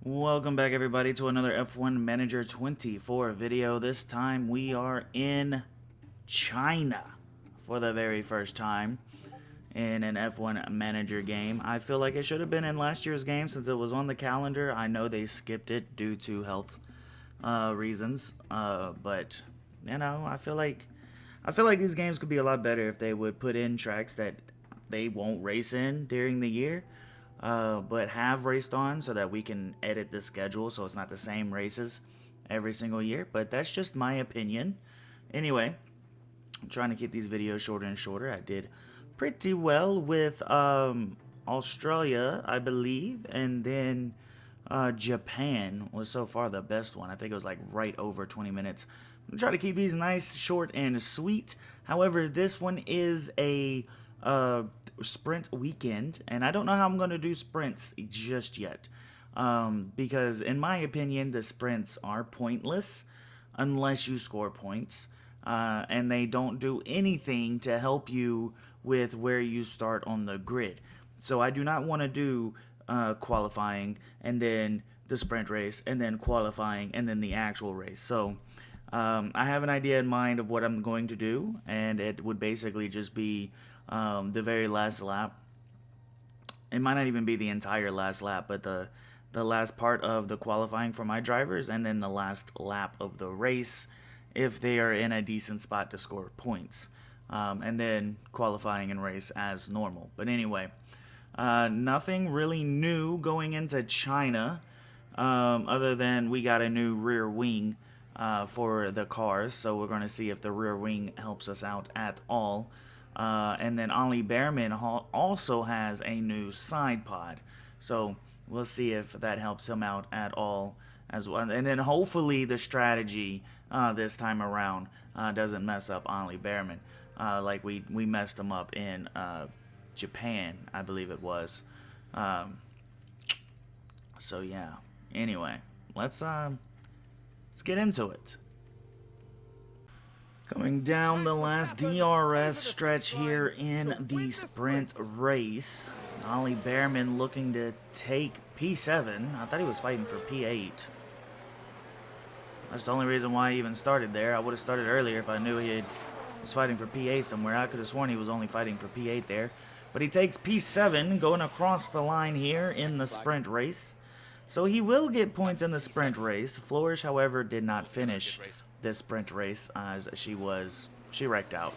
Welcome back everybody to another F1 Manager 24 video. This time we are in China for the very first time in an F1 Manager game. I feel like it should have been in last year's game since it was on the calendar. I know they skipped it due to health reasons, but you know, I feel like these games could be a lot better if they would put in tracks that they won't race in during the year, but have raced on so that we can edit the schedule so it's not the same races every single year. But that's just my opinion. Anyway, I'm trying to keep these videos shorter and shorter. I did pretty well with Australia, I believe, and then Japan was so far the best one. I think it was like right over 20 minutes. I'm trying to keep these nice, short, and sweet. However, this one is a sprint weekend, and I don't know how I'm going to do sprints just yet. Because in my opinion, the sprints are pointless unless you score points. And they don't do anything to help you with where you start on the grid. So I do not want to do qualifying and then the sprint race and then qualifying and then the actual race. So I have an idea in mind of what I'm going to do, and it would basically just be the very last lap. It might not even be the entire last lap, but the last part of the qualifying for my drivers, and then the last lap of the race if they are in a decent spot to score points. And then qualifying and race as normal. But anyway, nothing really new going into China, other than we got a new rear wing for the cars, so we're going to see if the rear wing helps us out at all. And then Ollie Behrman also has a new side pod, so we'll see if that helps him out at all as well. And then hopefully the strategy this time around doesn't mess up Ollie Behrman like we messed him up in Japan, I believe it was. Um, so yeah. Anyway, let's get into it. Coming down the last DRS stretch here in the sprint race. Ollie Behrman looking to take P7. I thought he was fighting for P8. That's the only reason why he even started there. I would have started earlier if I knew was fighting for P8 somewhere. I could have sworn he was only fighting for P8 there. But he takes P7 going across the line here in the sprint race. So he will get points in the sprint race. Flourish, however, did not finish this sprint race as she wrecked out.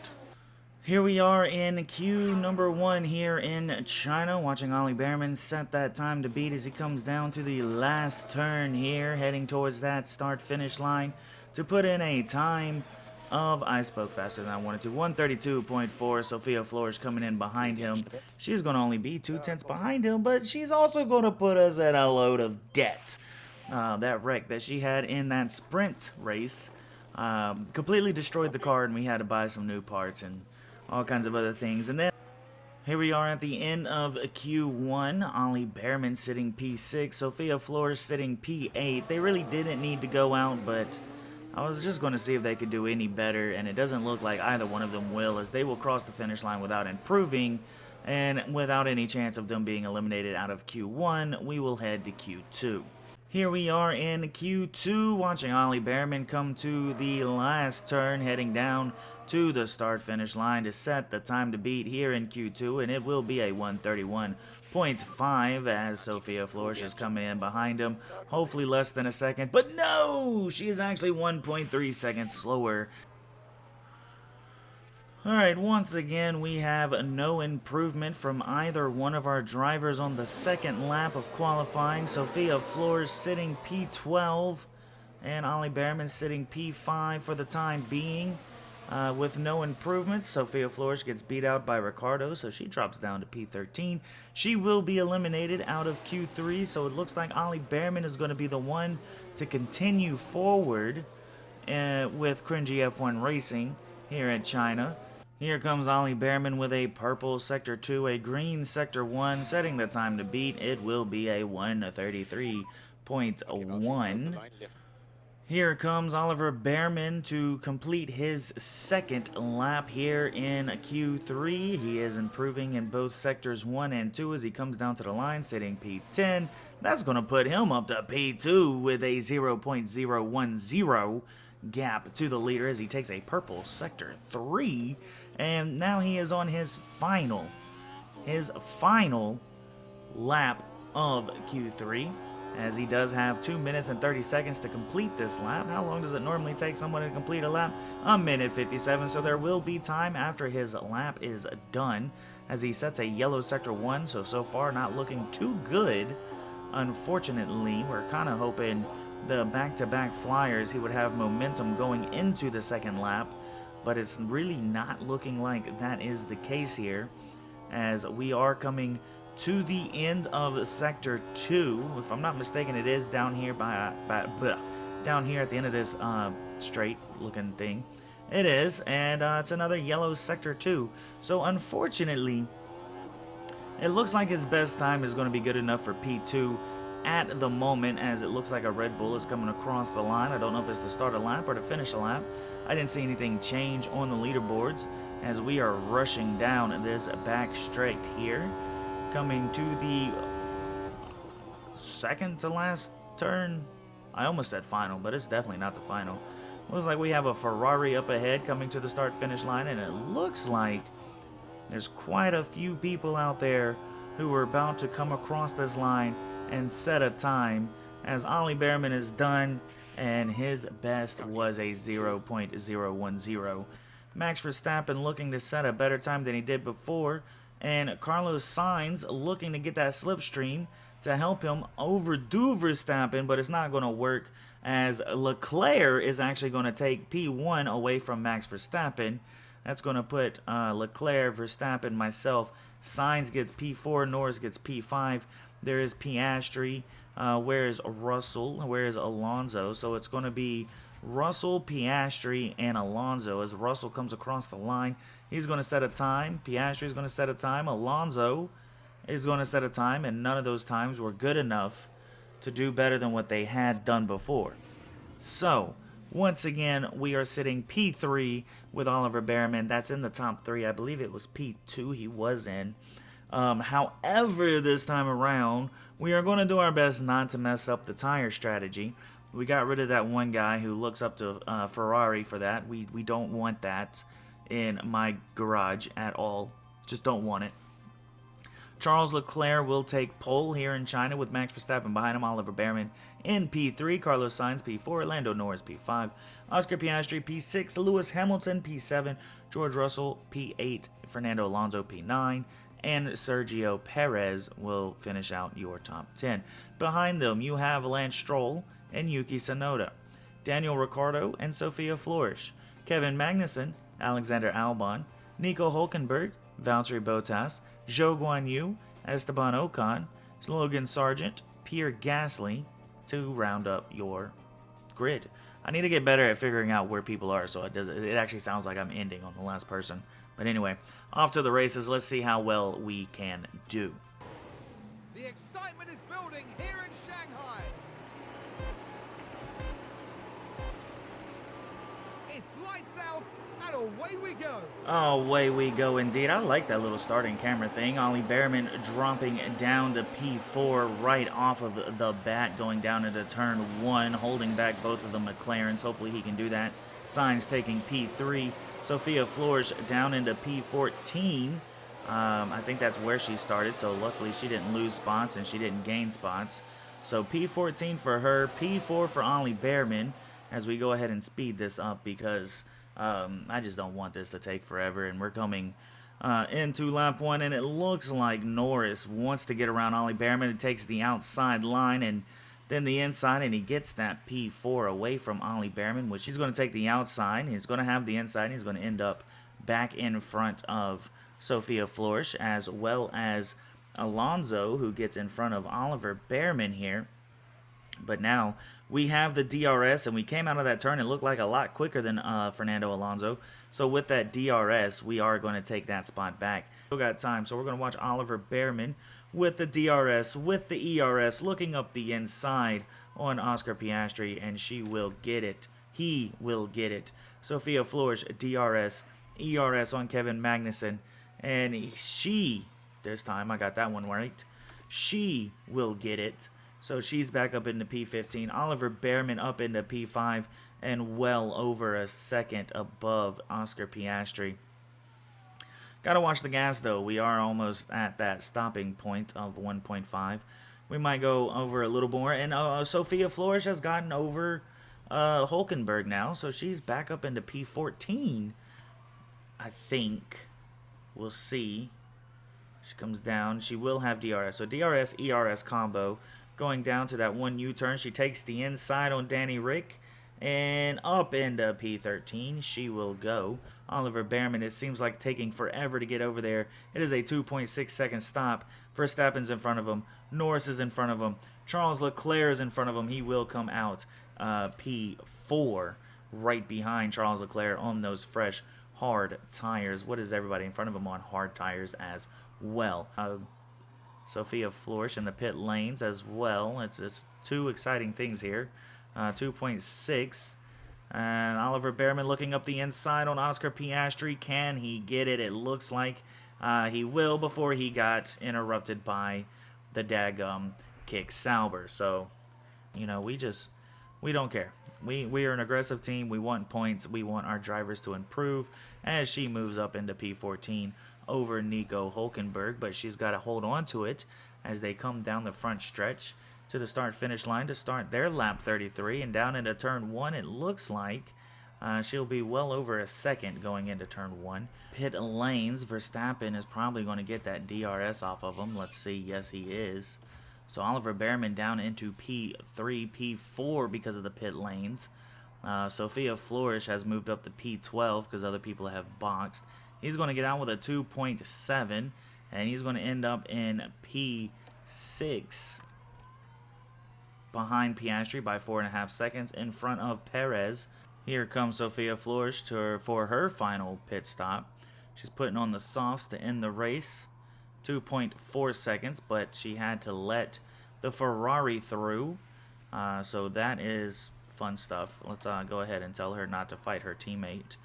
Here we are in Q number 1 here in China, watching Ollie Behrman set that time to beat as he comes down to the last turn here, heading towards that start-finish line to put in a time of, I spoke faster than I wanted to, 132.4. Sophia Flores coming in behind him. She's going to only be 2/10 behind him, but she's also going to put us at a load of debt. That wreck that she had in that sprint race completely destroyed the car, and we had to buy some new parts and all kinds of other things. And then here we are at the end of Q1. Ollie Behrman sitting P6, Sophia Flores sitting P8. They really didn't need to go out, but I was just going to see if they could do any better, and it doesn't look like either one of them will, as they will cross the finish line without improving, and without any chance of them being eliminated out of Q1, we will head to Q2. Here we are in Q2, watching Ollie Behrman come to the last turn, heading down to the start-finish line to set the time to beat here in Q2, and it will be a 131.5 as Sophia Flores is coming in behind him, hopefully less than a second, but no! She is actually 1.3 seconds slower. Alright, once again, we have no improvement from either one of our drivers on the second lap of qualifying. Sophia Flores sitting P12, and Ollie Behrman sitting P5 for the time being. With no improvement, Sophia Flores gets beat out by Ricardo, so she drops down to P13. She will be eliminated out of Q3, so it looks like Ollie Behrman is going to be the one to continue forward with Cringy F1 Racing here in China. Here comes Ollie Behrman with a purple Sector 2, a green Sector 1, setting the time to beat. It will be a 1:33.1. Here comes Oliver Bearman to complete his second lap here in Q3. He is improving in both sectors 1 and 2 as he comes down to the line, sitting P10. That's going to put him up to P2 with a 0.010 gap to the leader as he takes a purple sector 3. And now he is on his final lap of Q3, as he does have 2 minutes and 30 seconds to complete this lap. How long does it normally take someone to complete a lap? A minute 57, so there will be time after his lap is done, as he sets a yellow sector 1, so far not looking too good. Unfortunately, we're kind of hoping the back-to-back flyers, he would have momentum going into the second lap, but it's really not looking like that is the case here, as we are coming to the end of sector 2. If I'm not mistaken, it is down here down here at the end of this straight looking thing. It is, and it's another yellow sector 2. So unfortunately, it looks like his best time is going to be good enough for P2 at the moment, as it looks like a Red Bull is coming across the line. I don't know if it's to start a lap or to finish a lap. I didn't see anything change on the leaderboards as we are rushing down this back straight here, coming to the second to last turn. I almost said final, but it's definitely not the final. Looks like we have a Ferrari up ahead coming to the start finish line, and it looks like there's quite a few people out there who are about to come across this line and set a time, as Ollie Bearman is done, and his best was a 0.010. Max Verstappen looking to set a better time than he did before, and Carlos Sainz looking to get that slipstream to help him overdo Verstappen, but it's not going to work, as Leclerc is actually going to take P1 away from Max Verstappen. That's going to put Leclerc, Verstappen, myself. Sainz gets P4, Norris gets P5. There is Piastri. Where is Russell? Where is Alonso? So it's going to be Russell, Piastri, and Alonso. As Russell comes across the line, he's going to set a time. Piastri is going to set a time. Alonso is going to set a time, and none of those times were good enough to do better than what they had done before. So once again, we are sitting P3 with Oliver Bearman. That's in the top 3. I believe it was P2 he was in. However, this time around, we are going to do our best not to mess up the tire strategy. We got rid of that one guy who looks up to Ferrari for that. We don't want that in my garage at all. Just don't want it. Charles Leclerc will take pole here in China with Max Verstappen behind him, Oliver Bearman in P3, Carlos Sainz P4, Lando Norris P5, Oscar Piastri P6, Lewis Hamilton P7, George Russell P8, Fernando Alonso P9, and Sergio Perez will finish out your top 10. Behind them, you have Lance Stroll and Yuki Tsunoda, Daniel Ricciardo and Sophia Flores, Kevin Magnussen, Alexander Albon, Nico Hulkenberg, Valtteri Bottas, Zhou Guanyu, Esteban Ocon, Logan Sargent, Pierre Gasly to round up your grid. I need to get better at figuring out where people are, so it actually sounds like I'm ending on the last person. But anyway, off to the races. Let's see how well we can do. The excitement is building here in Shanghai. It's lights out and away we go. Away we go indeed. I like that little starting camera thing. Ollie Bearman dropping down to P4 right off of the bat, going down into turn 1, holding back both of the McLarens. Hopefully he can do that. Sainz taking P3. Sophia Flores down into P14. I think that's where she started, so luckily she didn't lose spots and she didn't gain spots. So P14 for her, P4 for Ollie Bearman, as we go ahead and speed this up, because I just don't want this to take forever. And we're coming into lap 1, and it looks like Norris wants to get around Ollie Bearman. It takes the outside line and then the inside, and he gets that P4 away from Ollie Bearman, which he's going to take the outside. He's going to have the inside. And he's going to end up back in front of Sophia Flores, as well as Alonso, who gets in front of Oliver Bearman here. But now we have the DRS, and we came out of that turn. It looked like a lot quicker than Fernando Alonso. So with that DRS, we are going to take that spot back. Still got time, so we're going to watch Oliver Bearman with the DRS, with the ERS, looking up the inside on Oscar Piastri, and she will get it. He will get it. Sophia Flores, DRS, ERS on Kevin Magnussen, and this time I got that one right, she will get it. So she's back up into P15. Oliver Behrman up into P5 and well over a second above Oscar Piastri. Gotta watch the gas though. We are almost at that stopping point of 1.5. We might go over a little more. And Sophia Flores has gotten over Hulkenberg now. So she's back up into P14. I think. We'll see. She comes down. She will have DRS. So DRS, ERS combo. Going down to that one U-turn. She takes the inside on Danny Rick. And up into P13 she will go. Oliver Behrman, it seems like taking forever to get over there. It is a 2.6 second stop. Verstappen's in front of him. Norris is in front of him. Charles Leclerc is in front of him. He will come out P4 right behind Charles Leclerc on those fresh, hard tires. What is everybody in front of him on hard tires as well? Sophia Flores in the pit lanes as well. It's two exciting things here. 2.6. And Oliver Behrman looking up the inside on Oscar Piastri. Can he get it? It looks like he will before he got interrupted by the daggum Kick Sauber. So, you know, we don't care. We are an aggressive team. We want points. We want our drivers to improve as she moves up into P14 over Nico Hulkenberg. But she's got to hold on to it as they come down the front stretch to the start-finish line to start their lap 33, and down into turn 1 it looks like she'll be well over a second going into turn 1. Pit lanes, Verstappen is probably going to get that DRS off of him. Let's see. Yes, he is. So Oliver Behrman down into P3, P4 because of the pit lanes. Sophia Flores has moved up to P12 because other people have boxed. He's going to get out with a 2.7, and he's going to end up in P6 behind Piastri by 4.5 seconds in front of Perez. Here comes Sophia Flores for her final pit stop. She's putting on the softs to end the race. 2.4 seconds, but she had to let the Ferrari through. So that is fun stuff. Let's go ahead and tell her not to fight her teammate.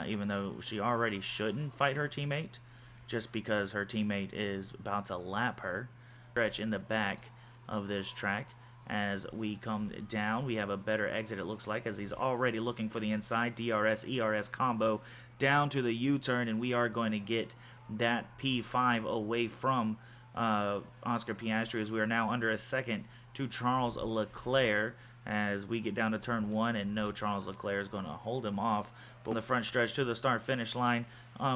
Even though she already shouldn't fight her teammate, just because her teammate is about to lap her. Stretch in the back of this track. As we come down, we have a better exit, it looks like, as he's already looking for the inside. DRS, ERS combo down to the U-turn, and we are going to get that P5 away from Oscar Piastri, as we are now under a second to Charles Leclerc as we get down to turn 1, and no, Charles Leclerc is going to hold him off. But on the front stretch to the start-finish line,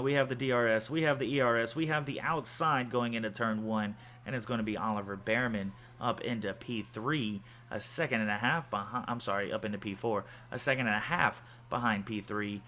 we have the DRS, we have the ERS, we have the outside going into turn 1, and it's going to be Oliver Behrman up into P3, a second and a half behind, I'm sorry, up into P4, a second and a half behind P3.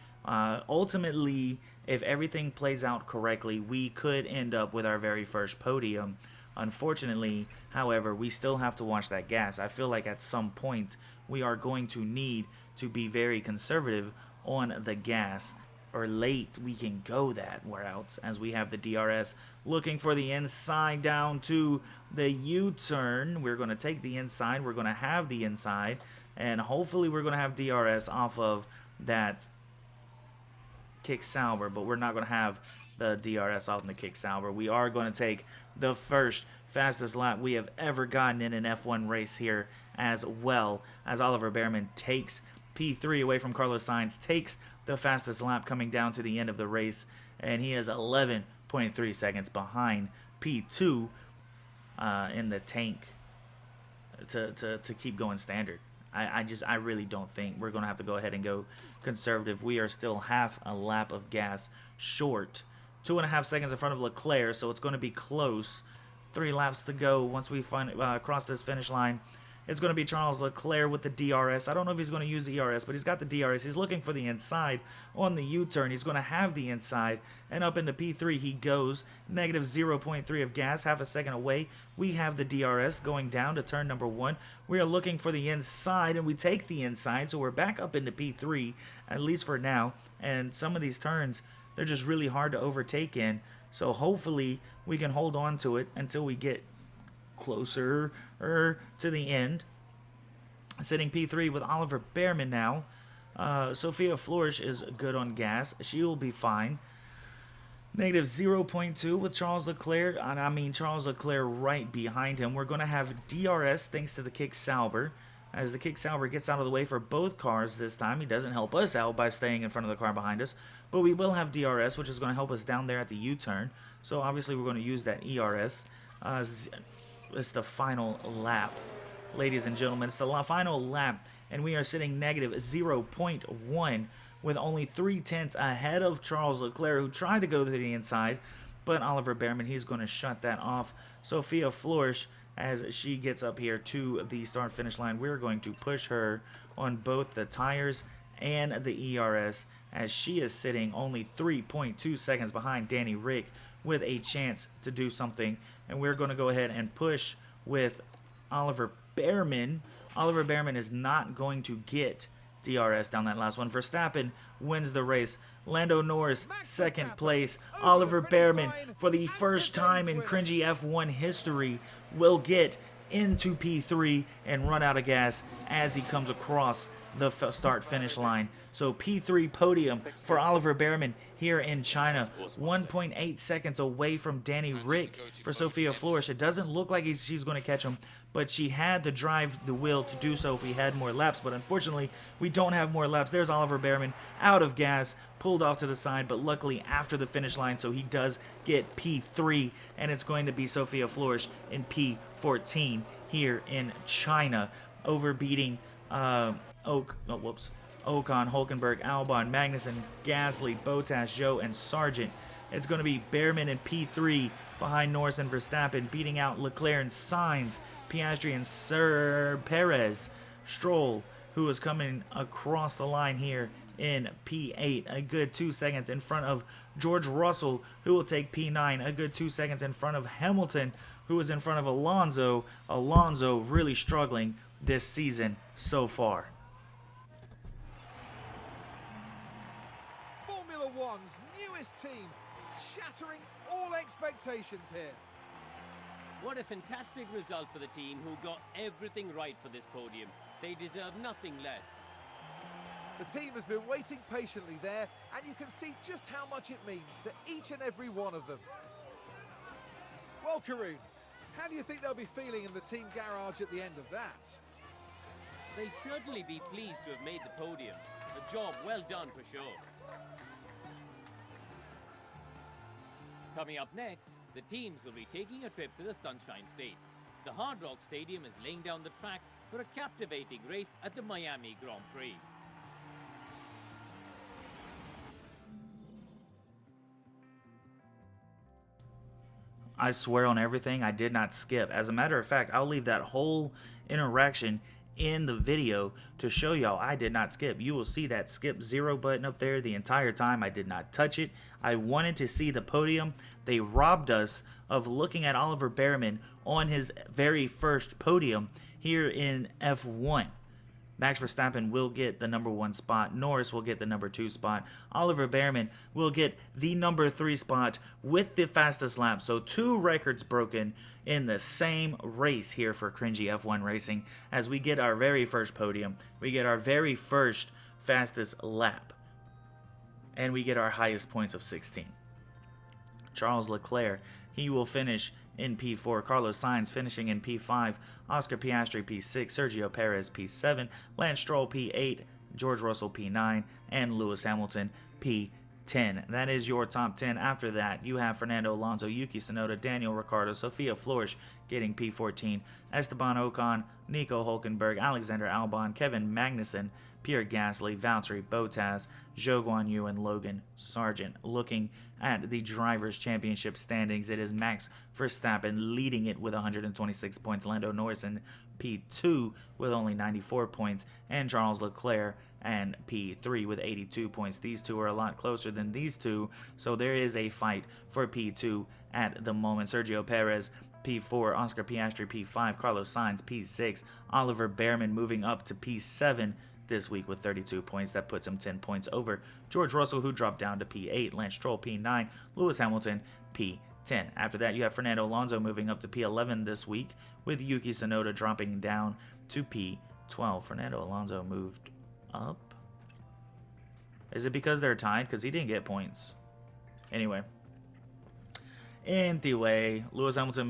Ultimately, if everything plays out correctly, we could end up with our very first podium. Unfortunately, however, we still have to watch that gas. I feel like at some point we are going to need to be very conservative on the gas, or late we can go that route, as we have the DRS looking for the inside down to the U-turn. We're going to take the inside, we're going to have the inside, and hopefully we're going to have DRS off of that Kick Sauber, but we're not going to have the DRS off in the Kick Sauber. We are going to take the first fastest lap we have ever gotten in an F1 race here, as well as Oliver Behrman takes P3 away from Carlos Sainz, takes the fastest lap coming down to the end of the race, and he is 11.3 seconds behind P2 in the tank to keep going standard. I really don't think we're going to have to go ahead and go conservative. We are still half a lap of gas short. 2.5 seconds in front of Leclerc, so it's going to be close. 3 laps to go once we cross this finish line. It's going to be Charles Leclerc with the DRS. I don't know if he's going to use the ERS, but he's got the DRS. He's looking for the inside on the U-turn. He's going to have the inside, and up into P3 he goes. Negative 0.3 of gas, half a second away. We have the DRS going down to turn number 1. We are looking for the inside, and we take the inside, so we're back up into P3, at least for now. And some of these turns, they're just really hard to overtake in. So hopefully we can hold on to it until we get closer to the end. Sitting P3 with Oliver Behrman now. Sophia Flores is good on gas. She will be fine. Negative 0.2 with Charles Leclerc. And I mean, Charles Leclerc right behind him. We're going to have DRS thanks to the Kick Sauber. As the Kick Sauber gets out of the way for both cars this time. He doesn't help us out by staying in front of the car behind us. But we will have DRS, which is going to help us down there at the U-turn. So obviously we're going to use that ERS. It's the final lap. Ladies and gentlemen, it's the final lap, and we are sitting negative 0.1 with only 3/10 ahead of Charles Leclerc, who tried to go to the inside, but Oliver Behrman, he's going to shut that off. Sophia Flores, as she gets up here to the start-finish line, we're going to push her on both the tires and the ERS, as she is sitting only 3.2 seconds behind Danny Rick with a chance to do something, and we're going to go ahead and push with Oliver Behrman. Oliver Behrman is not going to get DRS down that last one. Verstappen wins the race. Lando Norris, second place. Oliver Behrman, for the first time in cringy F1 history, will get into P3 and run out of gas as he comes across the start-finish line. So P3 podium for Oliver Behrman here in China. 1.8 seconds away from Danny Rick for Sophia Flores. It doesn't look like she's going to catch him, but she had to drive the wheel to do so if we had more laps. But unfortunately, we don't have more laps. There's Oliver Behrman out of gas, pulled off to the side, but luckily after the finish line, so he does get P3, and it's going to be Sophia Flores in P14 here in China, overbeating Ocon, Hulkenberg, Albon, Magnussen, Gasly, Bottas, Zhou, and Sargent. It's going to be Behrman in P3 behind Norris and Verstappen, beating out Leclerc and Sainz, Piastri and Sir Perez. Stroll, who is coming across the line here in P8, a good 2 seconds in front of George Russell, who will take P9, a good 2 seconds in front of Hamilton, who is in front of Alonso. Alonso really struggling this season so far. Formula One's newest team, shattering all expectations here. What a fantastic result for the team who got everything right for this podium. They deserve nothing less. The team has been waiting patiently there, and you can see just how much it means to each and every one of them. Well, Karun, how do you think they'll be feeling in the team garage at the end of that? They'll certainly be pleased to have made the podium. A job well done for sure. Coming up next, the teams will be taking a trip to the Sunshine State. The Hard Rock Stadium is laying down the track for a captivating race at the Miami Grand Prix. I swear on everything, I did not skip. As a matter of fact, I'll leave that whole interaction in the video to show y'all I did not skip. You will see that skip 0 button up there the entire time. I did not touch it. I wanted to see the podium. They robbed us of looking at Oliver Behrman on his very first podium here in F1. Max Verstappen will get the number 1 spot. Norris will get the number 2 spot. Oliver Behrman will get the number 3 spot with the fastest lap. So 2 records broken in the same race here for Cringy F1 Racing as we get our very first podium. We get our very first fastest lap. And we get our highest points of 16. Charles Leclerc, he will finish in P4, Carlos Sainz finishing in P5, Oscar Piastri P6, Sergio Perez P7, Lance Stroll P8, George Russell P9, and Lewis Hamilton P10. That is your top 10. After that, you have Fernando Alonso, Yuki Tsunoda, Daniel Ricciardo, Sophia Flores getting P14, Esteban Ocon, Nico Hulkenberg, Alexander Albon, Kevin Magnussen, Pierre Gasly, Valtteri Bottas, Zhou Guanyu, and Logan Sargent. Looking at the Drivers' Championship standings, it is Max Verstappen leading it with 126 points, Lando Norris in P2 with only 94 points, and Charles Leclerc and P3 with 82 points. These two are a lot closer than these two, so there is a fight for P2 at the moment. Sergio Perez P4, Oscar Piastri P5, Carlos Sainz P6, Oliver Behrman moving up to P7 this week with 32 points. That puts him 10 points over George Russell, who dropped down to P8, Lance Stroll P9, Lewis Hamilton P10. After that, you have Fernando Alonso moving up to P11 this week, with Yuki Tsunoda dropping down to P12. Fernando Alonso moved up. Is it because they're tied? Because he didn't get points. Anyway. Fernando Alonso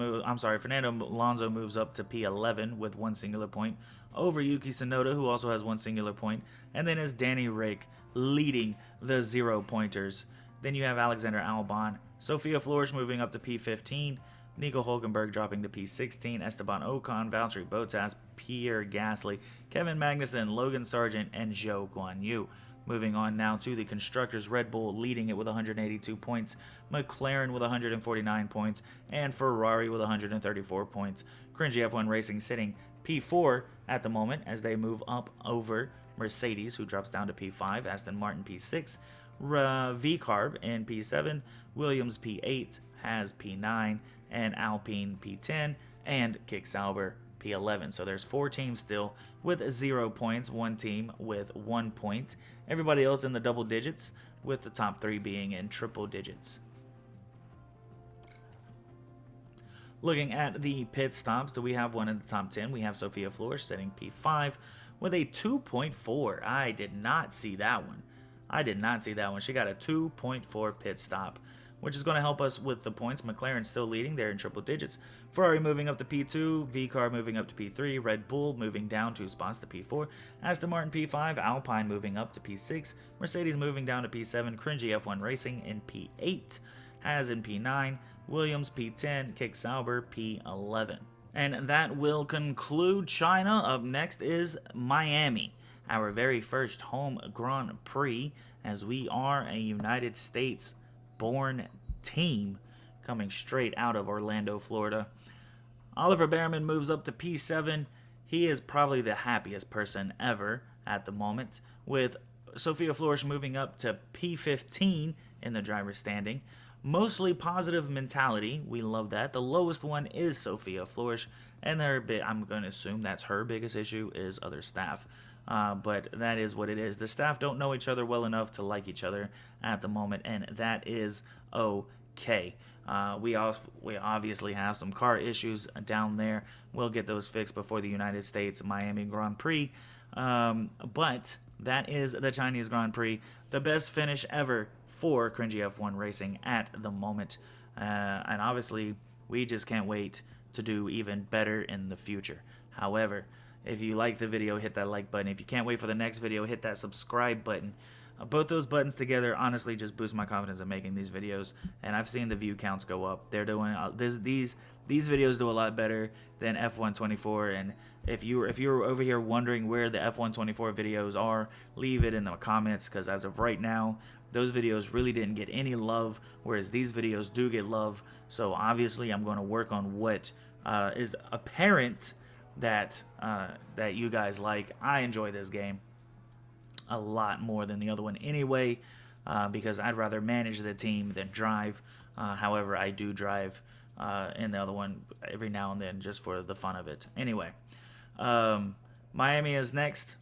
moves up to P11 with 1 singular point over Yuki Tsunoda, who also has 1 singular point. And then is Danny Rick leading the 0-pointers. Then you have Alexander Albon, Sophia Flores moving up to P15, Nico Hulkenberg dropping to P16, Esteban Ocon, Valtteri Bottas, Pierre Gasly, Kevin Magnussen, Logan Sargent, and Zhou Guanyu. Moving on now to the Constructors, Red Bull leading it with 182 points, McLaren with 149 points, and Ferrari with 134 points. Cringy F1 Racing sitting P4 at the moment as they move up over Mercedes, who drops down to P5, Aston Martin P6, VCarb in P7, Williams P8, Haas P9, and Alpine P10, and Kick Sauber P11. So there's 4 teams still with 0 points, 1 team with 1 point. Everybody else in the double digits, with the top 3 being in triple digits. Looking at the pit stops, do we have one in the top 10? We have Sophia Flores sitting P5 with a 2.4. I did not see that one. She got a 2.4 pit stop, which is going to help us with the points. McLaren still leading. They're in triple digits. Ferrari moving up to P2. VCarb moving up to P3. Red Bull moving down 2 spots to P4. Aston Martin P5. Alpine moving up to P6. Mercedes moving down to P7. Cringy F1 Racing in P8. Haas in P9. Williams P10. Kick Sauber P11. And that will conclude China. Up next is Miami, our very first home Grand Prix, as we are a United States born team coming straight out of Orlando, Florida. Oliver Behrman moves up to P7. He is probably the happiest person ever at the moment, with Sophia Flores moving up to P15 in the driver's standing. Mostly positive mentality. We love that. The lowest one is Sophia Flores, and I'm going to assume that's her biggest issue is other staff. But that is what it is. The staff don't know each other well enough to like each other at the moment, and that is okay. We obviously have some car issues down there. We'll get those fixed before the United States Miami Grand Prix. But that is the Chinese Grand Prix. The best finish ever for Cringy F1 Racing at the moment. And obviously, we just can't wait to do even better in the future. However, if you like the video, hit that like button. If you can't wait for the next video, hit that subscribe button. Both those buttons together honestly just boost my confidence in making these videos, and I've seen the view counts go up. They're doing these videos do a lot better than F124, and if you're over here wondering where the F124 videos are, leave it in the comments, because as of right now, those videos really didn't get any love, whereas these videos do get love. So obviously I'm going to work on what is apparent that you guys like. I enjoy this game a lot more than the other one anyway, because I'd rather manage the team than drive. However, I do drive in the other one every now and then just for the fun of it. Anyway, Miami is next.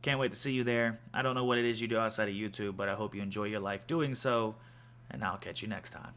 Can't wait to see you there. I don't know what it is you do outside of YouTube, but I hope you enjoy your life doing so, and I'll catch you next time.